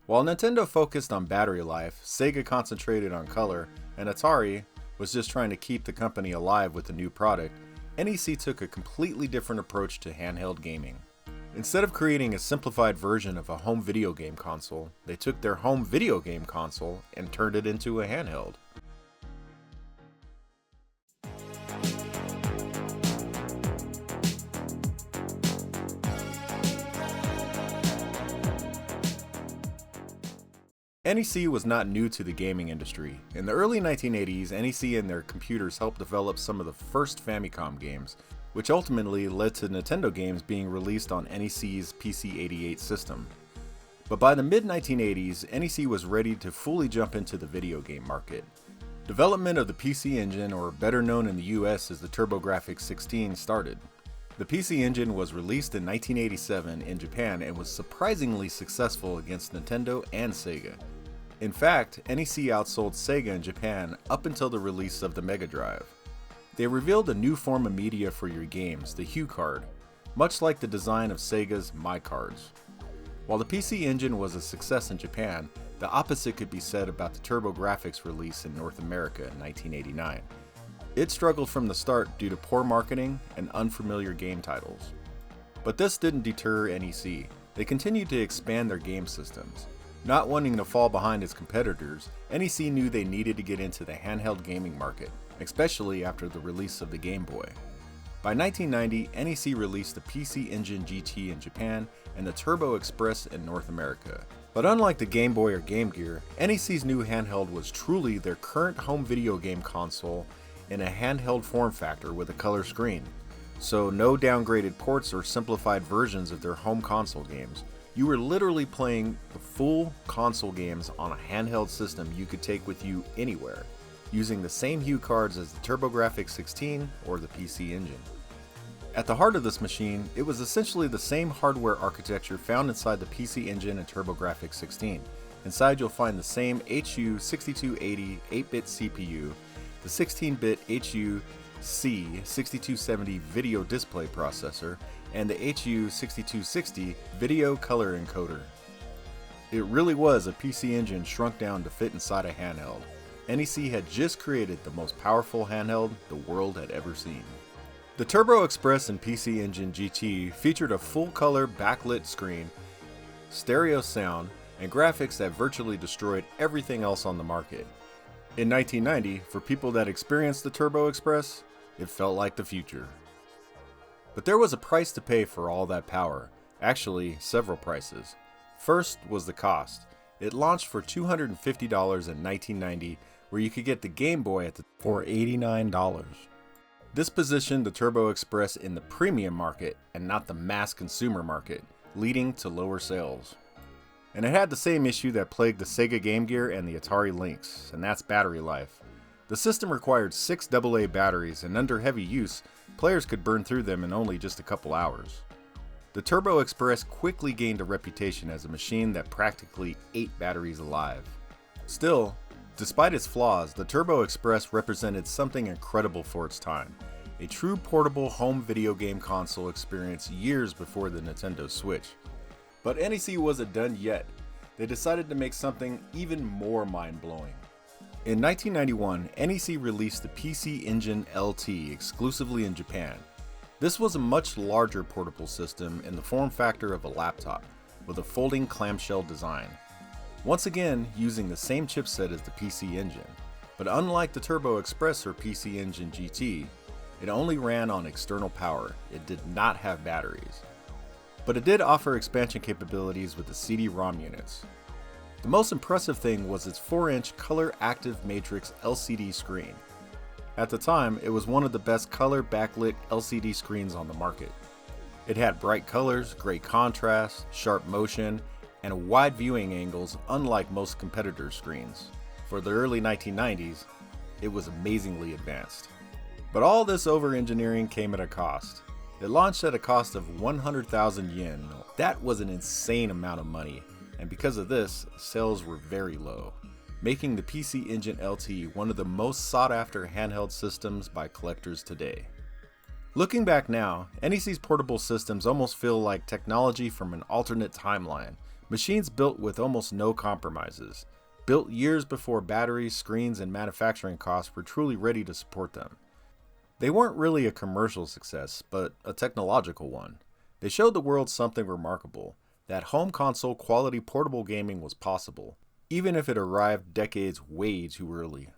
While Nintendo focused on battery life, Sega concentrated on color, and Atari was just trying to keep the company alive with a new product, NEC took a completely different approach to handheld gaming. Instead of creating a simplified version of a home video game console, they took their home video game console and turned it into a handheld. NEC was not new to the gaming industry. In the early 1980s, NEC and their computers helped develop some of the first Famicom games, which ultimately led to Nintendo games being released on NEC's PC-88 system. But by the mid-1980s, NEC was ready to fully jump into the video game market. Development of the PC Engine, or better known in the US as the TurboGrafx 16, started. The PC Engine was released in 1987 in Japan and was surprisingly successful against Nintendo and Sega. In fact, NEC outsold Sega in Japan up until the release of the Mega Drive. They revealed a new form of media for your games, the HuCard, much like the design of Sega's MyCards. While the PC Engine was a success in Japan, the opposite could be said about the TurboGrafx release in North America in 1989. It struggled from the start due to poor marketing and unfamiliar game titles. But this didn't deter NEC. They continued to expand their game systems. Not wanting to fall behind its competitors, NEC knew they needed to get into the handheld gaming market, especially after the release of the Game Boy. By 1990, NEC released the PC Engine GT in Japan and the TurboExpress in North America. But unlike the Game Boy or Game Gear, NEC's new handheld was truly their current home video game console in a handheld form factor with a color screen. So no downgraded ports or simplified versions of their home console games. You were literally playing the full console games on a handheld system you could take with you anywhere, using the same HuCards as the TurboGrafx 16 or the PC Engine. At the heart of this machine, it was essentially the same hardware architecture found inside the PC Engine and TurboGrafx 16. Inside you'll find the same HU6280 8-bit CPU, the 16-bit HU-C6270 video display processor, and the HU6260 video color encoder. It really was a PC Engine shrunk down to fit inside a handheld. NEC had just created the most powerful handheld the world had ever seen. The TurboExpress and PC Engine GT featured a full-color backlit screen, stereo sound, and graphics that virtually destroyed everything else on the market. In 1990, for people that experienced the TurboExpress, it felt like the future. But there was a price to pay for all that power. Actually, several prices. First was the cost. It launched for $250 in 1990, where you could get the Game Boy for $89. This positioned the TurboExpress in the premium market and not the mass consumer market, leading to lower sales. And it had the same issue that plagued the Sega Game Gear and the Atari Lynx, and that's battery life. The system required 6 AA batteries, and under heavy use, players could burn through them in only just a couple hours. The TurboExpress quickly gained a reputation as a machine that practically ate batteries alive. Still, despite its flaws, the TurboExpress represented something incredible for its time. A true portable home video game console experience years before the Nintendo Switch. But NEC wasn't done yet. They decided to make something even more mind-blowing. In 1991, NEC released the PC Engine LT exclusively in Japan. This was a much larger portable system in the form factor of a laptop, with a folding clamshell design. Once again, using the same chipset as the PC Engine, but unlike the TurboExpress or PC Engine GT, it only ran on external power. It did not have batteries. But it did offer expansion capabilities with the CD-ROM units. The most impressive thing was its 4-inch color active matrix LCD screen. At the time, it was one of the best color backlit LCD screens on the market. It had bright colors, great contrast, sharp motion, and wide viewing angles unlike most competitor screens. For the early 1990s, it was amazingly advanced. But all this over-engineering came at a cost. It launched at a cost of 100,000 yen. That was an insane amount of money, and because of this, sales were very low, making the PC Engine LT one of the most sought-after handheld systems by collectors today. Looking back now, NEC's portable systems almost feel like technology from an alternate timeline, Machines built with almost no compromises, built years before batteries, screens, and manufacturing costs were truly ready to support them. They weren't really a commercial success, but a technological one. They showed the world something remarkable, that home console quality portable gaming was possible, even if it arrived decades way too early.